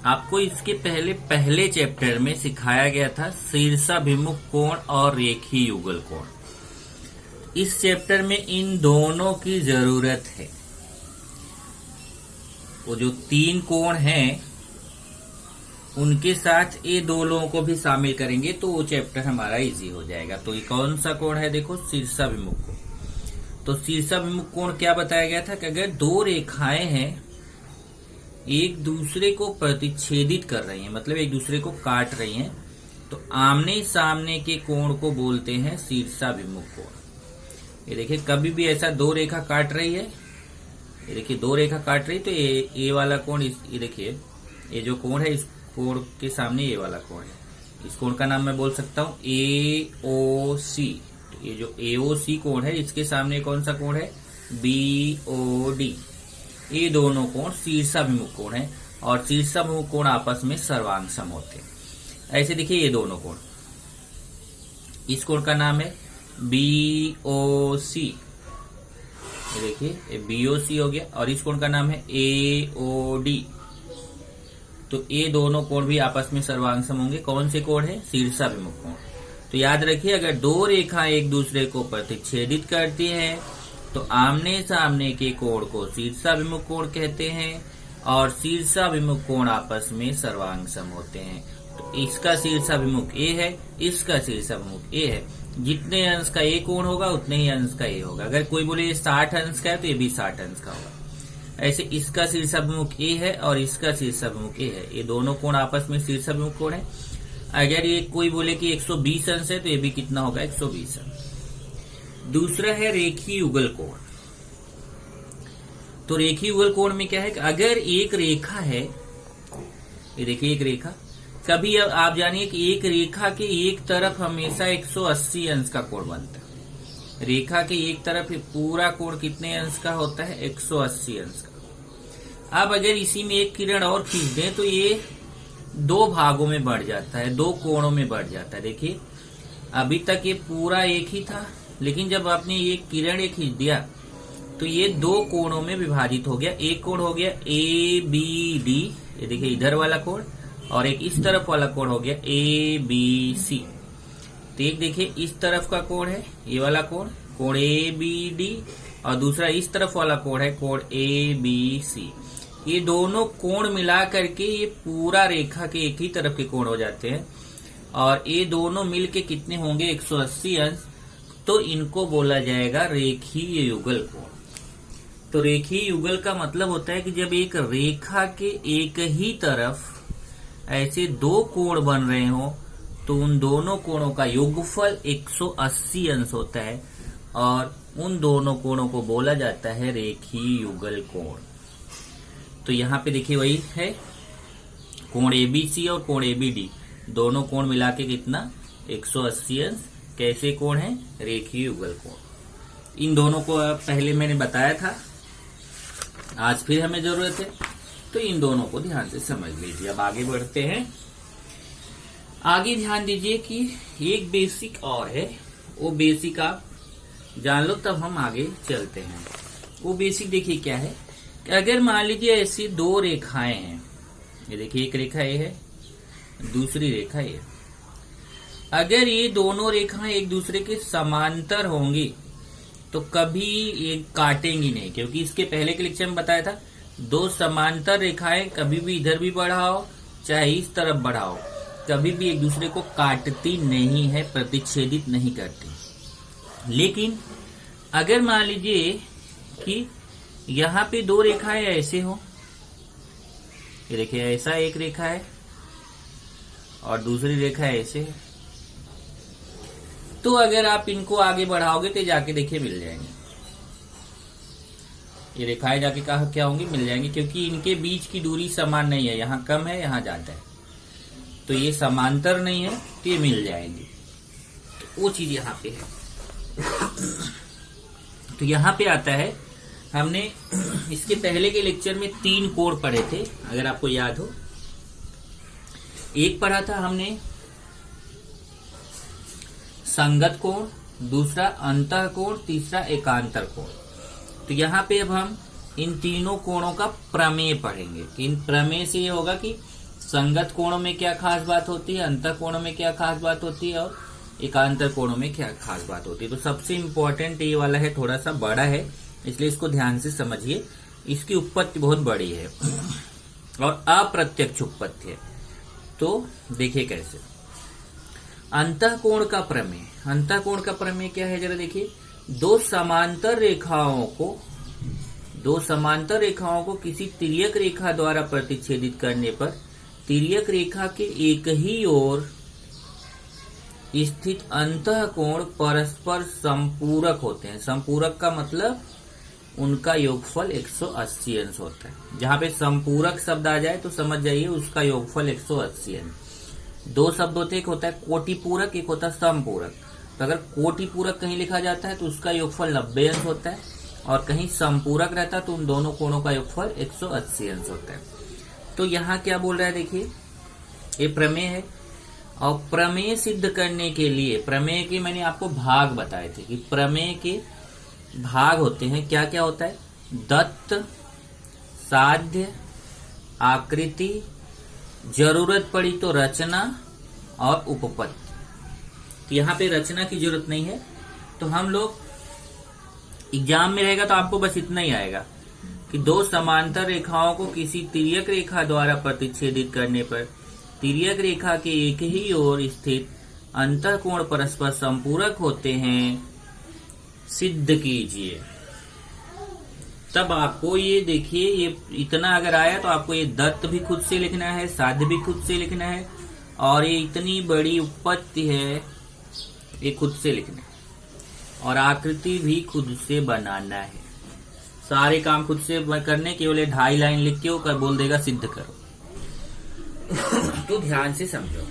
आपको इसके पहले चैप्टर में सिखाया गया था शीर्षाभिमुख कोण और रेखीय युगल कोण। इस चैप्टर में इन दोनों की जरूरत है। वो जो 3 कोण हैं उनके साथ ये दो लोगों को भी शामिल करेंगे तो वो चैप्टर हमारा इजी हो जाएगा। तो ये कौन सा कोण है, देखो शीर्षाभिमुख कोण। तो शीर्षाभिमुख कोण क्या बताया गया था कि अगर 2 रेखाएं हैं एक दूसरे को प्रतिच्छेदित कर रही हैं, मतलब एक दूसरे को काट रही हैं, तो आमने सामने के कोण को बोलते हैं शीर्षाभिमुख कोण। ये देखिए कभी भी ऐसा 2 रेखा काट रही है, ये देखिए 2 रेखा काट रही, तो ये वाला कोण, ये देखिए ये जो कोण है इस कोण के सामने ये वाला कोण है। इस कोण का नाम मैं बोल सकता हूं AOC। ये जो AOC कोण है इसके सामने कौन सा कोण है, BOD। ये दोनों कोण शीर्षाभिमुख कोण है और शीर्षाभिमुख कोण आपस में सर्वांग सम होते हैं। ऐसे देखिए ये दोनों कोण, इस कोण का नाम है BOC। ये देखिए ये BOC हो गया और इस कोण का नाम है AOD। तो ये दोनों कोण भी आपस में सर्वांग सम होंगे। कौन से कोण है, शीर्षाभिमुख कोण। तो याद रखिए अगर 2 रेखा एक दूसरे को प्रतिच्छेदित करती हैं तो आमने सामने के कोण को शीर्षाभिमुख कोण कहते हैं और शीर्षाभिमुख कोण आपस में सर्वांग सम होते हैं। तो इसका शीर्षाभिमुख A है, इसका शीर्षाभिमुख A है। जितने अंश का A कोण होगा उतने ही अंश का A होगा। अगर कोई बोले ये 60 अंश का है तो ये भी 60 अंश का होगा। ऐसे इसका शीर्षाभिमुख A है और इसका शीर्षाभिमुख A है। ये दोनों कोण आपस में शीर्षाभिमुख कोण है। अगर ये कोई बोले कि 120 अंश है तो ये भी कितना होगा, 120 अंश। दूसरा है रेखीय युगल कोण। तो रेखीय युगल कोण में क्या है कि अगर एक रेखा है, ये देखिए एक रेखा, कभी आप जानिए कि एक रेखा के एक तरफ हमेशा 180 अंश का कोण बनता है। रेखा के एक तरफ पूरा कोण कितने अंश का होता है, 180 अंश का। अब अगर इसी में एक किरण और खींच दें तो ये 2 भागों में बढ़ जाता है, 2 कोणों में बढ़ जाता है। देखिए अभी तक ये पूरा एक ही था, लेकिन जब आपने ये किरण एक खींच दिया तो ये 2 कोणों में विभाजित हो गया। एक कोण हो गया ABD, ये देखिए इधर वाला कोण, और एक इस तरफ वाला कोण हो गया ABC। तो एक देखिए इस तरफ का कोण है ये वाला कोण ABD, और दूसरा इस तरफ वाला कोण है कोण ABC। ये दोनों कोण मिला करके ये पूरा रेखा के एक ही तरफ के कोण हो जाते हैं और ये दोनों मिलके कितने होंगे, 180 अंश। तो इनको बोला जाएगा रेखीय युगल कोण। तो रेखीय युगल का मतलब होता है कि जब एक रेखा के एक ही तरफ ऐसे 2 कोण बन रहे हो तो उन दोनों कोणों का योगफल 180 अंश होता है और उन दोनों कोणों को बोला जाता है रेखीय युगल कोण। तो यहाँ पे देखिए वही है कोण ABC और कोण ABD, दोनों कोण मिला के कितना, 180 अंश। कैसे कोण है, रेखीय युगल कोण। इन दोनों को पहले मैंने बताया था, आज फिर हमें जरूरत है, तो इन दोनों को ध्यान से समझ लीजिए। अब आगे बढ़ते हैं। आगे ध्यान दीजिए कि एक बेसिक और है, वो बेसिक आप जान लो तब हम आगे चलते हैं। वो बेसिक देखिए क्या है कि अगर मान लीजिए ऐसी 2 रेखाएं हैं, ये देखिए एक रेखा ये है, दूसरी रेखा ये। अगर ये दोनों रेखाएं एक दूसरे के समांतर होंगी तो कभी ये काटेंगी नहीं, क्योंकि इसके पहले के लेक्चर में बताया था 2 समांतर रेखाएं कभी भी इधर भी बढ़ाओ चाहे इस तरफ बढ़ाओ, कभी भी एक दूसरे को काटती नहीं है, प्रतिच्छेदित नहीं करती। लेकिन अगर मान लीजिए कि यहाँ पे 2 रेखाएं ऐसे हो, ये देखिए ऐसा एक रेखा है और दूसरी रेखा ऐसे है, तो अगर आप इनको आगे बढ़ाओगे तो जाके देखिए मिल जाएंगे। ये रेखाएं जाके कहा क्या होंगी, मिल जाएंगी, क्योंकि इनके बीच की दूरी समान नहीं है, यहाँ कम है यहाँ ज्यादा है, तो ये समांतर नहीं है तो ये मिल जाएंगे। तो वो चीज यहाँ पे है। तो यहाँ पे आता है, हमने इसके पहले के लेक्चर में 3 कोण पढ़े थे, अगर आपको याद हो। एक पढ़ा था हमने संगत कोण, दूसरा अंतः कोण, तीसरा एकांतर कोण। तो यहाँ पे अब हम इन तीनों कोणों का प्रमेय पढ़ेंगे। इन प्रमेय से ये होगा कि संगत कोणों में क्या खास बात होती है, अंतः कोणों में क्या खास बात होती है और एकांतर कोणों में क्या खास बात होती है। तो सबसे इम्पोर्टेंट ये वाला है, थोड़ा सा बड़ा है इसलिए इसको ध्यान से समझिए। इसकी उत्पत्ति बहुत बड़ी है और अप्रत्यक्ष उत्पत्ति है। तो देखिए कैसे। अंतःकोण का प्रमेय, अंतःकोण का प्रमेय क्या है जरा देखिए। दो समांतर रेखाओं को किसी तिर्यक रेखा द्वारा प्रतिच्छेदित करने पर तिर्यक रेखा के एक ही ओर स्थित अंतःकोण परस्पर संपूरक होते हैं। संपूरक का मतलब उनका योगफल 180 अंश होता है। जहां पे संपूरक शब्द आ जाए तो समझ जाइए उसका योगफल 180 अंश। दो शब्द होते हैं, एक होता है कोटिपूरक, एक होता है समपूरक। तो अगर कोटिपूरक कहीं लिखा जाता है तो उसका योगफल 90 अंश होता है और कहीं संपूरक रहता है तो उन दोनों कोणों का योगफल 180 अंश होता है। तो यहाँ क्या बोल रहा है देखिए, ये प्रमेय है और प्रमेय सिद्ध करने के लिए, प्रमेय के मैंने आपको भाग बताए थे कि प्रमेय के भाग होते हैं। क्या क्या होता है? दत्त, साध्य, आकृति, जरूरत पड़ी तो रचना और उपपत्ति। तो यहाँ पे रचना की जरूरत नहीं है, तो हम लोग एग्जाम में रहेगा तो आपको बस इतना ही आएगा कि दो समांतर रेखाओं को किसी तिर्यक रेखा द्वारा प्रतिच्छेदित करने पर तिर्यक रेखा के एक ही ओर स्थित अंतःकोण परस्पर संपूरक होते हैं, सिद्ध कीजिए। तब आपको ये देखिए, ये इतना अगर आया तो आपको ये दत्त भी खुद से लिखना है, साध्य भी खुद से लिखना है और ये इतनी बड़ी उपपत्ति है ये खुद से लिखना है और आकृति भी खुद से बनाना है। सारे काम खुद से करने, केवल 2.5 लाइन लिख के वो बोल देगा सिद्ध करो। तो ध्यान से समझो।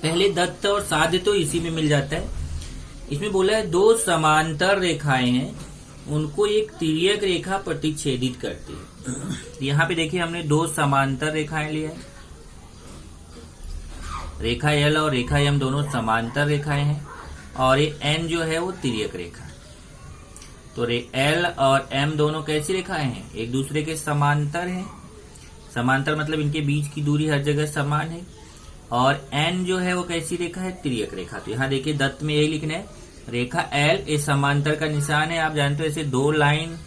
पहले दत्त और साध्य तो इसी में मिल जाता है। इसमें बोला है दो समांतर रेखाएं हैं, उनको एक तिर्यक रेखा प्रतिच्छेदित करती है। यहाँ पे देखिए हमने दो समांतर रेखाएं लिया है, रेखा एल और रेखा एम दोनों समांतर रेखाएं हैं और ये एन जो है वो तिर्यक रेखा है। तो एल और एम दोनों कैसी रेखाएं हैं? एक दूसरे के समांतर हैं। समांतर मतलब इनके बीच की दूरी हर जगह समान है। और एन जो है वो कैसी रेखा है? तिर्यक रेखा। तो यहाँ देखिए दत्त में यही लिखना है, रेखा एल ए समांतर का निशान है। आप जानते हो ऐसे दो लाइन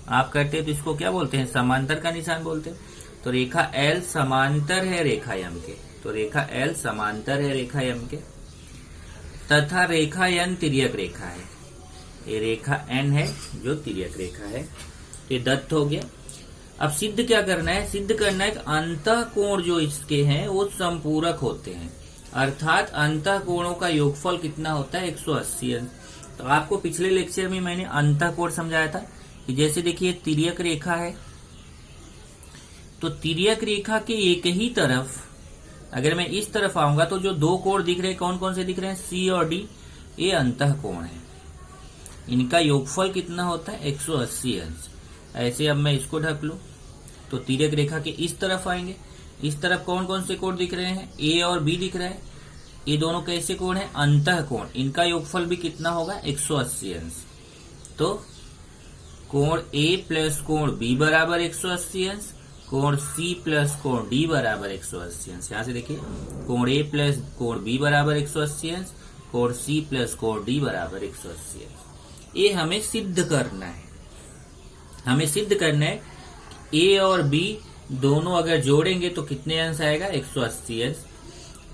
आप करते हैं तो इसको क्या बोलते हैं? समांतर का निशान बोलते हैं। तो रेखा एल समांतर है रेखा एम के, तो रेखा एल समांतर है रेखा एम के, तथा रेखा एन तिर्यक रेखा है। ये रेखा एन है जो तिर्यक रेखा है। ये दत्त हो गया। अब सिद्ध क्या करना है? सिद्ध करना है कि अंतःकोण जो इसके हैं वो संपूरक होते हैं, अर्थात अंतःकोणों का योगफल कितना होता है? 180 अंश। तो आपको पिछले लेक्चर में मैंने अंतःकोण समझाया था कि जैसे देखिए तिर्यक रेखा है, तो तिर्यक रेखा के एक ही तरफ अगर मैं इस तरफ आऊंगा तो जो दो कोण दिख रहे हैं कौन कौन से दिख रहे हैं? सी और डी, ये अंतःकोण है। इनका योगफल कितना होता है? 180 अंश। ऐसे अब मैं इसको ढक लूं तो तिर्यक रेखा के इस तरफ आएंगे, इस तरफ कौन कौन से कोण दिख रहे हैं? ए और बी दिख रहा है। ये दोनों कैसे कोण है? अंतःकोण। इनका योगफल भी कितना होगा? 180 अंश। तो कोण ए प्लस कोण बी बराबर 180 अंश, कोण सी प्लस कोण डी बराबर 180 अंश। यहां से देखिए कोण ए प्लस कोण बी बराबर 180 अंश, कोण सी प्लस कोण डी बराबर 180 अंश। ये हमें सिद्ध करना है। हमें सिद्ध करना है ए और बी दोनों अगर जोड़ेंगे तो कितने अंश आएगा? 180 अंश।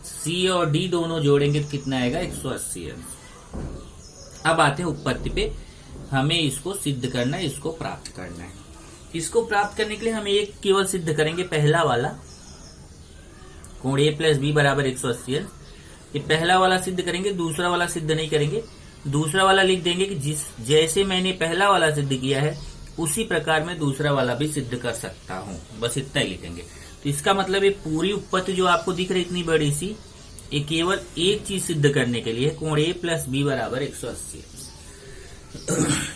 सी और डी दोनों जोड़ेंगे तो कितना आएगा? 180 अंश। अब आते हैं उत्पत्ति पे। हमें इसको सिद्ध करना है, इसको प्राप्त करना है। इसको प्राप्त करने के लिए हम एक केवल सिद्ध करेंगे, पहला वाला कोण ए प्लस बी बराबर 180 अंश। ये पहला वाला सिद्ध करेंगे, दूसरा वाला सिद्ध नहीं करेंगे। दूसरा वाला लिख देंगे कि जैसे मैंने पहला वाला सिद्ध किया है उसी प्रकार मैं दूसरा वाला भी सिद्ध कर सकता हूं। बस इतना ही लिखेंगे। तो इसका मतलब ये पूरी उत्पत्ति जो आपको दिख रही इतनी बड़ी सी, ये केवल एक चीज सिद्ध करने के लिए, कोण ए प्लस बी बराबर 180।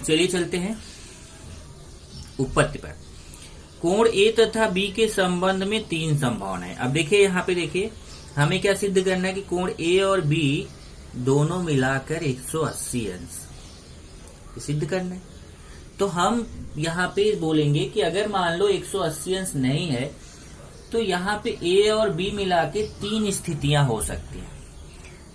चलिए चलते हैं उत्पत्ति पर। कोण ए तथा बी के संबंध में 3 संभावनाएं। अब देखिए यहाँ पे देखिए हमें क्या सिद्ध करना है कि कोण ए और बी दोनों मिलाकर 180 अंश सिद्ध करना है। तो हम यहाँ पे बोलेंगे कि अगर मान लो 180 अंश नहीं है तो यहाँ पे ए और बी मिला के 3 स्थितियां हो सकती हैं।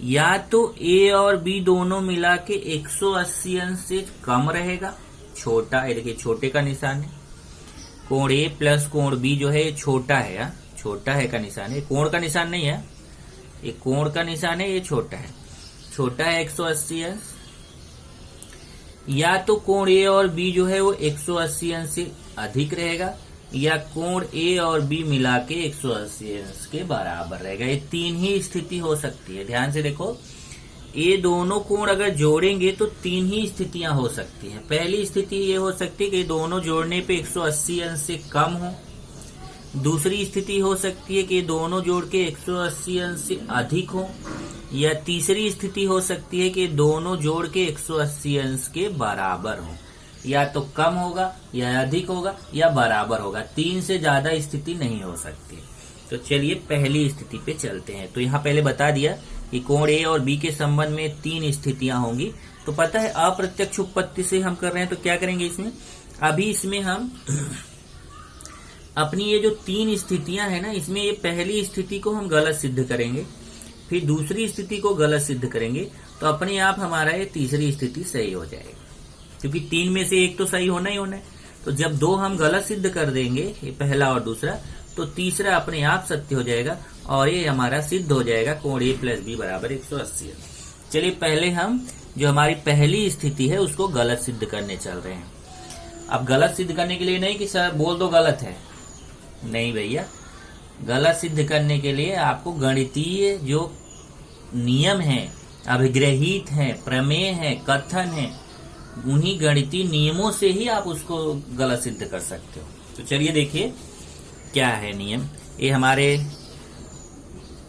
या तो ए और बी दोनों मिला के 180 अंश से कम रहेगा, छोटा, ये देखिए छोटे का निशान है, कोण ए प्लस कोण बी जो है छोटा है, छोटा है का निशान है, कोण का निशान नहीं है, ये कोण का निशान है, ये छोटा है 180 अंश। या तो कोण ए और बी जो है वो 180 अंश से अधिक रहेगा, या कोण ए और बी मिला के 180 अंश के बराबर रहेगा। ये 3 ही स्थिति हो सकती है। ध्यान से देखो, ये दोनों कोण अगर जोड़ेंगे तो 3 ही स्थितियां हो सकती हैं। पहली स्थिति ये हो सकती है कि दोनों जोड़ने पे 180 अंश से कम हो। दूसरी स्थिति हो सकती है कि दोनों जोड़ के 180 अंश से अधिक हो। या तीसरी स्थिति हो सकती है कि दोनों जोड़ के 180 अंश के बराबर हो। या तो कम होगा, या अधिक होगा, या बराबर होगा। 3 से ज्यादा स्थिति नहीं हो सकती। तो चलिए पहली स्थिति पे चलते हैं। तो यहाँ पहले बता दिया कि कोण ए और बी के संबंध में 3 स्थितियां होंगी। तो पता है अप्रत्यक्ष उपपत्ति से हम कर रहे हैं, तो क्या करेंगे इसमें, अभी इसमें हम अपनी ये जो 3 स्थितियां हैं ना, इसमें ये पहली स्थिति को हम गलत सिद्ध करेंगे, फिर दूसरी स्थिति को गलत सिद्ध करेंगे, तो अपने आप हमारा ये तीसरी स्थिति सही हो जाएगी। क्योंकि 3 में से एक तो सही होना ही होना है। तो जब 2 हम गलत सिद्ध कर देंगे, ये पहला और दूसरा, तो तीसरा अपने आप सत्य हो जाएगा और ये हमारा सिद्ध हो जाएगा कोण ए प्लस बी बराबर 180। चलिए पहले हम जो हमारी पहली स्थिति है उसको गलत सिद्ध करने चल रहे हैं। अब गलत सिद्ध करने के लिए नहीं कि सर बोल दो गलत है, नहीं भैया, गलत सिद्ध करने के लिए आपको गणितीय जो नियम है, अभिग्रहित है, प्रमेय है, कथन है, उन्हीं गणितीय नियमों से ही आप उसको गलत सिद्ध कर सकते हो। तो चलिए देखिए क्या है नियम। ये हमारे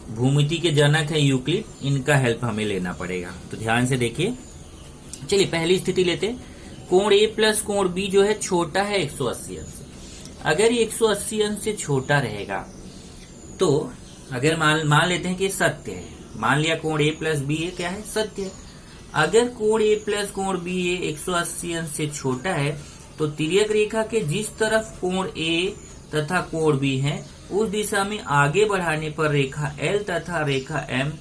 भूमिति के जनक है यूक्लिड, इनका हेल्प हमें लेना पड़ेगा। तो ध्यान से देखिए, चलिए पहली स्थिति लेते हैं। कोण ए प्लस कोण बी जो है छोटा है 180 अंश से। अगर ये 180 अंश से छोटा रहेगा तो अगर मान लेते हैं कि ये सत्य है, मान लिया कोण ए प्लस बी ये क्या है, सत्य है। अगर कोण ए प्लस कोण बी ये 180 अंश से छोटा है तो तिर्यक रेखा के जिस तरफ कोण ए तथा कोण बी है उस दिशा में आगे बढ़ाने पर रेखा एल तथा रेखा एम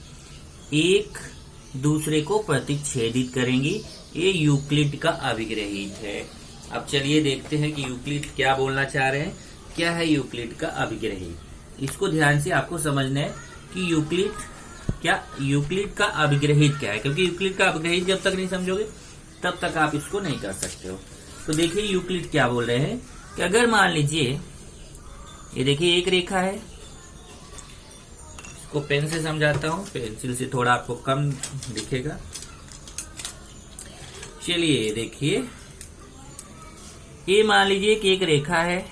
एक दूसरे को प्रतिच्छेदित करेंगी। ये यूक्लिड का अभिग्रहित है। अब चलिए देखते हैं कि यूक्लिड क्या बोलना चाह रहे हैं। क्या है यूक्लिड का अभिग्रहित, इसको ध्यान से आपको समझना है कि यूक्लिड का अभिग्रहित क्या है, क्योंकि यूक्लिड का अभिग्रहित जब तक नहीं समझोगे तब तक आप इसको नहीं कर सकते हो। तो देखिए यूक्लिड क्या बोल रहे हैं कि अगर मान लीजिए ये देखिए एक रेखा है, इसको पेन से समझाता हूं, पेंसिल से थोड़ा आपको कम दिखेगा। चलिए देखिए, ये मान लीजिए कि एक रेखा है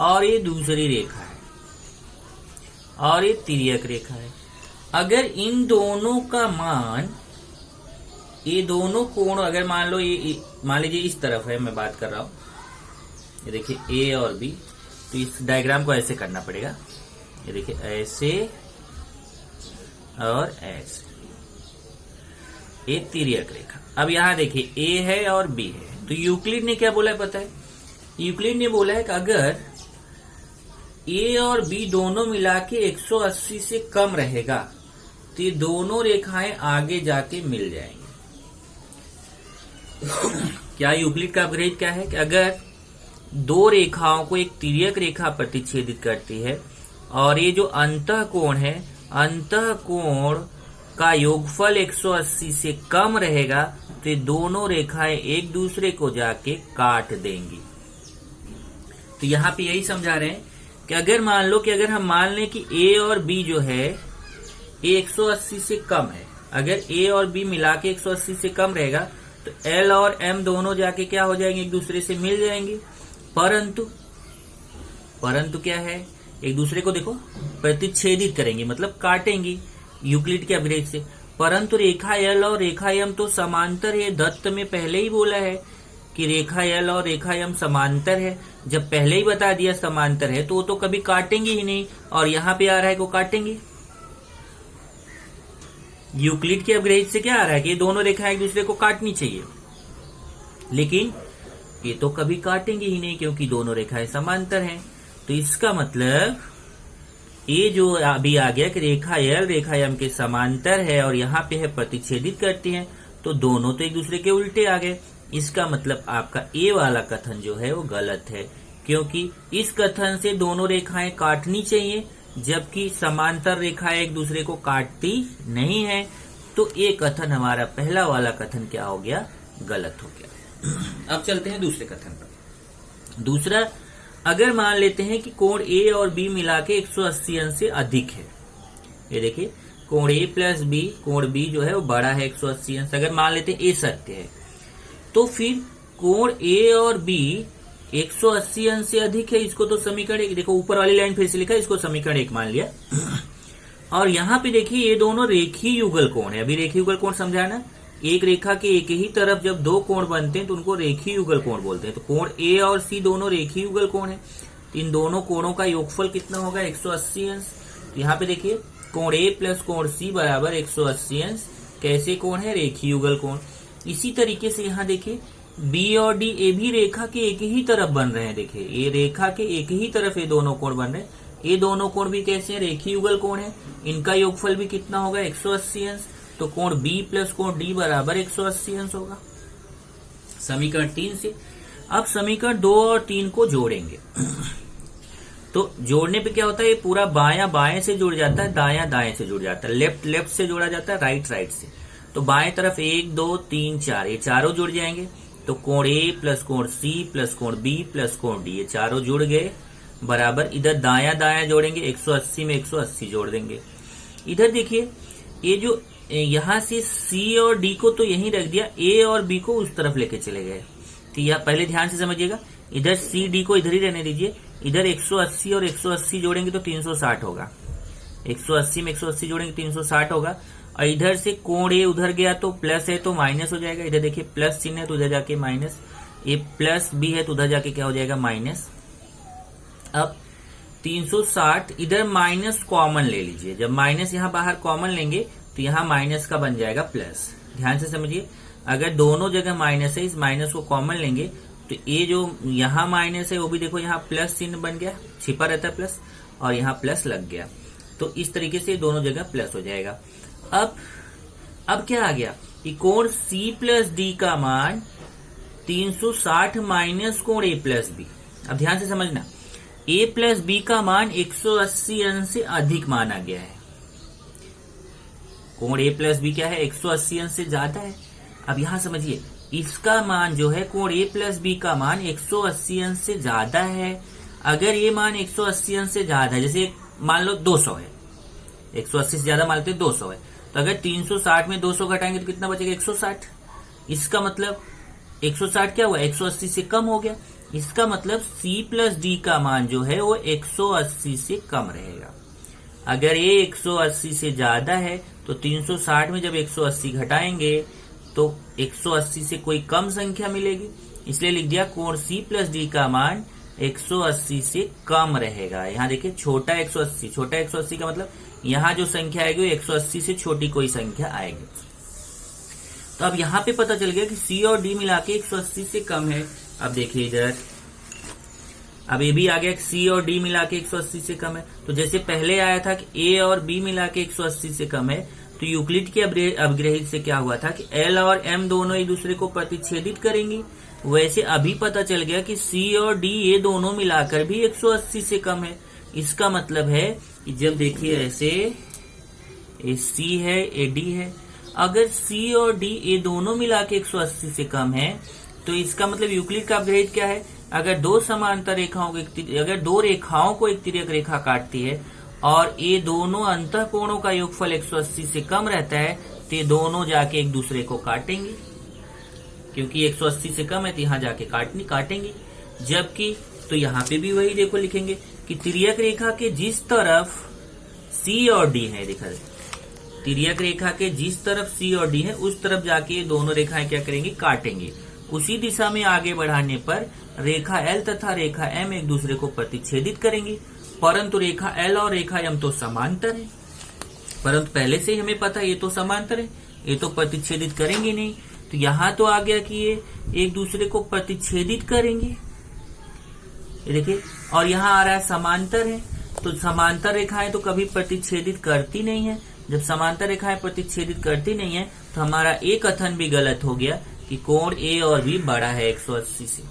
और ये दूसरी रेखा है और ये तिर्यक रेखा है। अगर इन दोनों का मान, ये दोनों कोण अगर मान लो ये मान लीजिए इस तरफ है, मैं बात कर रहा हूं, ये देखिए ए और बी, तो इस डायग्राम को ऐसे करना पड़ेगा। ये देखिए ऐसे और ऐसे, एक तिर्यक रेखा। अब यहां देखिए ए है और बी है। तो यूक्लिड ने क्या बोला है पता है, यूक्लिड ने बोला है कि अगर ए और बी दोनों मिला के 180 से कम रहेगा तो ये दोनों रेखाएं आगे जाके मिल जाएंगी। क्या यूक्लिड का अभिग्रहित क्या है कि अगर 2 रेखाओं को एक तिर्यक रेखा प्रतिच्छेदित करती है और ये जो अंतःकोण है, अंतःकोण का योगफल 180 से कम रहेगा तो ये दोनों रेखाएं एक दूसरे को जाके काट देंगी। तो यहाँ पे यही समझा रहे हैं कि अगर मान लो कि अगर हम मान लें कि ए और बी जो है ये 180 से कम है, अगर ए और बी मिला के 180 से कम रहेगा तो एल और एम दोनों जाके क्या हो जाएंगे, एक दूसरे से मिल जाएंगे। परंतु क्या है, एक दूसरे को देखो प्रतिच्छेदित करेंगे, मतलब काटेंगी यूक्लिड के अभिग्रहित से। परंतु रेखा एल और रेखा एम तो समांतर है। दत्त में पहले ही बोला है कि रेखा एल और रेखा एम समांतर है। जब पहले ही बता दिया समांतर है तो वो तो कभी काटेंगे ही नहीं, और यहाँ पे आ रहा है को काटेंगे। यूक्लिड के अभिग्रहित से क्या आ रहा है कि ये दोनों रेखाएं एक दूसरे को काटनी चाहिए, लेकिन ये तो कभी काटेंगे ही नहीं क्योंकि दोनों रेखाएं समांतर हैं। तो इसका मतलब ये जो अभी आ गया कि रेखा एल रेखा एम के समांतर है और यहाँ पे है प्रतिच्छेदित करती है, तो दोनों तो एक दूसरे के उल्टे आ गए। इसका मतलब आपका ए वाला कथन जो है वो गलत है, क्योंकि इस कथन से दोनों रेखाएं काटनी चाहिए, जबकि समांतर रेखाएं एक दूसरे को काटती नहीं है। तो ये कथन हमारा पहला वाला कथन क्या हो गया, गलत हो गया। अब चलते हैं दूसरे कथन पर। दूसरा, अगर मान लेते हैं कि कोण ए और बी मिला के 180 अंश से अधिक है। ये देखिए, कोण ए प्लस बी, कोण बी जो है वो बड़ा है 180 अंश। अगर मान लेते हैं ए सत्य है, तो फिर कोण ए और बी 180 अंश से अधिक है। इसको तो समीकरण एक, देखो ऊपर वाली लाइन फिर से लिखा है, इसको समीकरण एक मान लिया। और यहाँ पे देखिए ये दोनों रेखीय युगल कोण है। अभी रेखीय युगल कोण समझाना, एक रेखा के एक ही तरफ जब दो कोण बनते हैं तो उनको रेखीय युगल कोण बोलते हैं। तो कोण ए और सी दोनों रेखीय युगल कोण है। इन दोनों कोणों का योगफल कितना होगा, 180 अंश। यहाँ पे देखिए कोण ए प्लस कोण सी बराबर 180 अंश। कैसे कोण है, रेखीय युगल कोण। इसी तरीके से यहाँ देखिए बी और डी, ये भी रेखा के एक ही तरफ बन रहे हैं। देखिए ये रेखा के एक ही तरफ ये दोनों कोण बन रहे हैं। ये दोनों कोण भी कैसे हैं, रेखीय युगल कोण है। इनका योगफल भी कितना होगा, 180 अंश। तो कोण बी प्लस कोण डी बराबर 180 अंश होगा, समीकरण 3 से। अब समीकरण 2 और 3 को जोड़ेंगे। तो जोड़ने पे क्या होता है, ये पूरा बायां बाएं से जुड़ जाता है, दायां दाएं से जुड़ जाता है, लेफ्ट लेफ्ट से जोड़ा जाता है, राइट राइट से। तो बाएं तरफ 1 2 3 4, ये चारों जुड़ जाएंगे। तो कोण ए प्लस कोण सी प्लस कोण बी प्लस कोण डी, ये चारों जुड़ गए बराबर। इधर दायां दायां जोड़ेंगे, 180 में 180 जोड़ देंगे। इधर देखिए ये जो यहां से सी और डी को तो यहीं रख दिया, ए और बी को उस तरफ लेके चले गए। तो यह पहले ध्यान से समझिएगा, इधर सी डी को इधर ही रहने दीजिए। इधर 180 और 180 जोड़ेंगे तो 360 होगा। 180 में 180 जोड़ेंगे 360 होगा। और इधर से कोण ए उधर गया तो प्लस है तो माइनस हो जाएगा। इधर देखिए प्लस चिन्ह है तो उधर जाके माइनस, ये प्लस बी है तो उधर जाके क्या हो जाएगा, माइनस। अब 360 इधर माइनस कॉमन ले लीजिए। जब माइनस यहां बाहर कॉमन लेंगे तो यहां माइनस का बन जाएगा प्लस। ध्यान से समझिए, अगर दोनों जगह माइनस है, इस माइनस को कॉमन लेंगे तो ये जो यहां माइनस है वो भी देखो यहाँ प्लस चिन्ह बन गया, छिपा रहता है प्लस, और यहाँ प्लस लग गया। तो इस तरीके से दोनों जगह प्लस हो जाएगा। अब क्या आ गया कि कोण सी प्लस डी का मान 360 माइनस कोण ए प्लस बी। अब ध्यान से समझना, ए प्लस बी का मान 180 अंश से अधिक माना गया है। कोण ए प्लस बी क्या है, 180 अंश से ज्यादा है। अब यहां समझिए, इसका मान जो है कोण ए प्लस बी का मान 180 अंश से ज्यादा है। अगर ये मान 180 अंश से ज्यादा है, जैसे मान लो 200 है, 180 से ज्यादा मान लेते 200 है, तो अगर 360 में 200 घटाएंगे तो कितना बचेगा, 160। इसका मतलब 160 क्या हुआ, 180 से कम हो गया। इसका मतलब C प्लस डी का मान जो है वो 180 से कम रहेगा। अगर ये 180 से ज्यादा है तो 360 में जब 180 घटाएंगे तो 180 से कोई कम संख्या मिलेगी, इसलिए लिख दिया कोण C प्लस डी का मान 180 से कम रहेगा। यहाँ देखिए छोटा 180, छोटा 180 का मतलब यहाँ जो संख्या आएगी वो 180 से छोटी कोई संख्या आएगी। तो अब यहाँ पे पता चल गया कि C और D मिला के 180 से कम है। अब देखिए इधर, अब ये भी आ गया कि C और D मिला के 180 से कम है। तो जैसे पहले आया था कि A और B मिला के 180 से कम है, तो यूक्लिड के अपग्रहित से क्या हुआ था कि L और M दोनों एक दूसरे को प्रतिच्छेदित करेंगी। वैसे अभी पता चल गया कि C और D ये दोनों मिलाकर भी 180 से कम है। इसका मतलब है कि जब देखिए ऐसे ये C है, ये D है, अगर C और D ये दोनों मिला के 180 से कम है तो इसका मतलब यूक्लिड का अपग्रहित क्या है, अगर दो समांतर रेखाओं को अगर दो रेखाओं को एक तिर्यक रेखा काटती है और ये दोनों अंतःकोणों का योगफल 180 से कम रहता है तो ये दोनों जाके एक दूसरे को काटेंगे, क्योंकि 180 से कम है तो यहाँ जाके काटेंगे। जबकि तो यहाँ पे भी वही देखो लिखेंगे कि तिर्यक रेखा के जिस तरफ C और D है, देखा तिर्यक रेखा के जिस तरफ C और D है उस तरफ जाके ये दोनों रेखाएं क्या करेंगी, काटेंगे। उसी दिशा में आगे बढ़ाने पर रेखा L तथा रेखा M एक दूसरे को प्रतिच्छेदित करेंगी, परंतु रेखा L और रेखा M तो समांतर है। परंतु पहले से ही हमें पता है ये तो समांतर है, ये तो प्रतिच्छेदित करेंगे नहीं। तो यहां तो आ गया कि ये एक दूसरे को प्रतिच्छेदित करेंगे, ये देखिए, और यहाँ आ रहा है समांतर है। तो समांतर रेखाएं तो कभी प्रतिच्छेदित करती नहीं है। जब समांतर रेखाएं प्रतिच्छेदित करती नहीं है तो हमारा एक कथन भी गलत हो गया कि कोण ए और बी बड़ा है 180 से।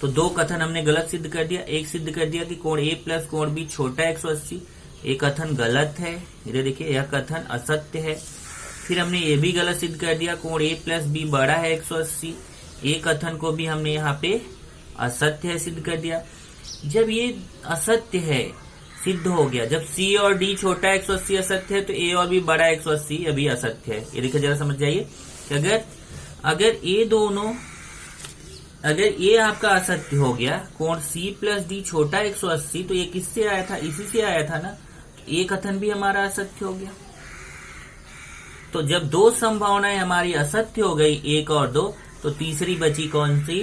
तो दो कथन हमने गलत सिद्ध कर दिया। एक सिद्ध कर दिया कि कोण ए प्लस कोण बी छोटा है 180, एक कथन गलत है, ये देखिए यह कथन असत्य है। फिर हमने ये भी गलत सिद्ध कर दिया कोण ए प्लस बी बड़ा है 180, एक कथन को भी हमने यहाँ पे असत्य है सिद्ध कर दिया। जब ये असत्य है सिद्ध हो गया, जब सी और डी छोटा 180 असत्य है तो ए और बी बड़ा 180 अभी असत्य है। ये देखिए जरा समझ जाइए कि अगर ये आपका असत्य हो गया, कोण सी प्लस डी छोटा 180, तो ये किससे आया था, इसी से आया था ना, तो ये कथन भी हमारा असत्य हो गया। तो जब दो संभावनाएं हमारी असत्य हो गई, एक और दो, तो तीसरी बची कौन सी,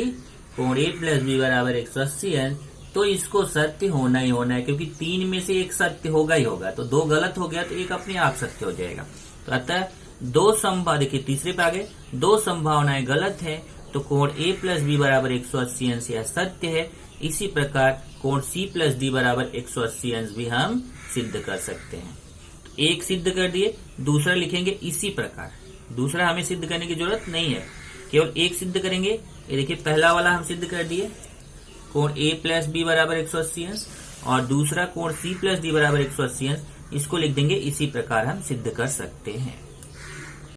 कोण ए प्लस बी बराबर 180 है। तो इसको सत्य होना ही होना है, क्योंकि तीन में से एक सत्य होगा ही होगा। तो दो गलत हो गया तो एक अपने आप सत्य हो जाएगा। तो अतः देखिए तीसरे पे आ गए, दो संभावनाएं गलत है तो कोण ए प्लस बी बराबर 180 अंश यह सत्य है। इसी प्रकार कोण सी प्लस डी बराबर 180 अंश भी हम सिद्ध कर सकते हैं। एक सिद्ध कर दिए, दूसरा लिखेंगे इसी प्रकार। दूसरा हमें सिद्ध करने की जरूरत नहीं है, केवल एक सिद्ध करेंगे। ये देखिए पहला वाला हम सिद्ध कर दिए, कोण ए प्लस बी बराबर 180 अंश, और दूसरा कोण सी प्लस डी बराबर 180 अंश, इसको लिख देंगे इसी प्रकार हम सिद्ध कर सकते हैं।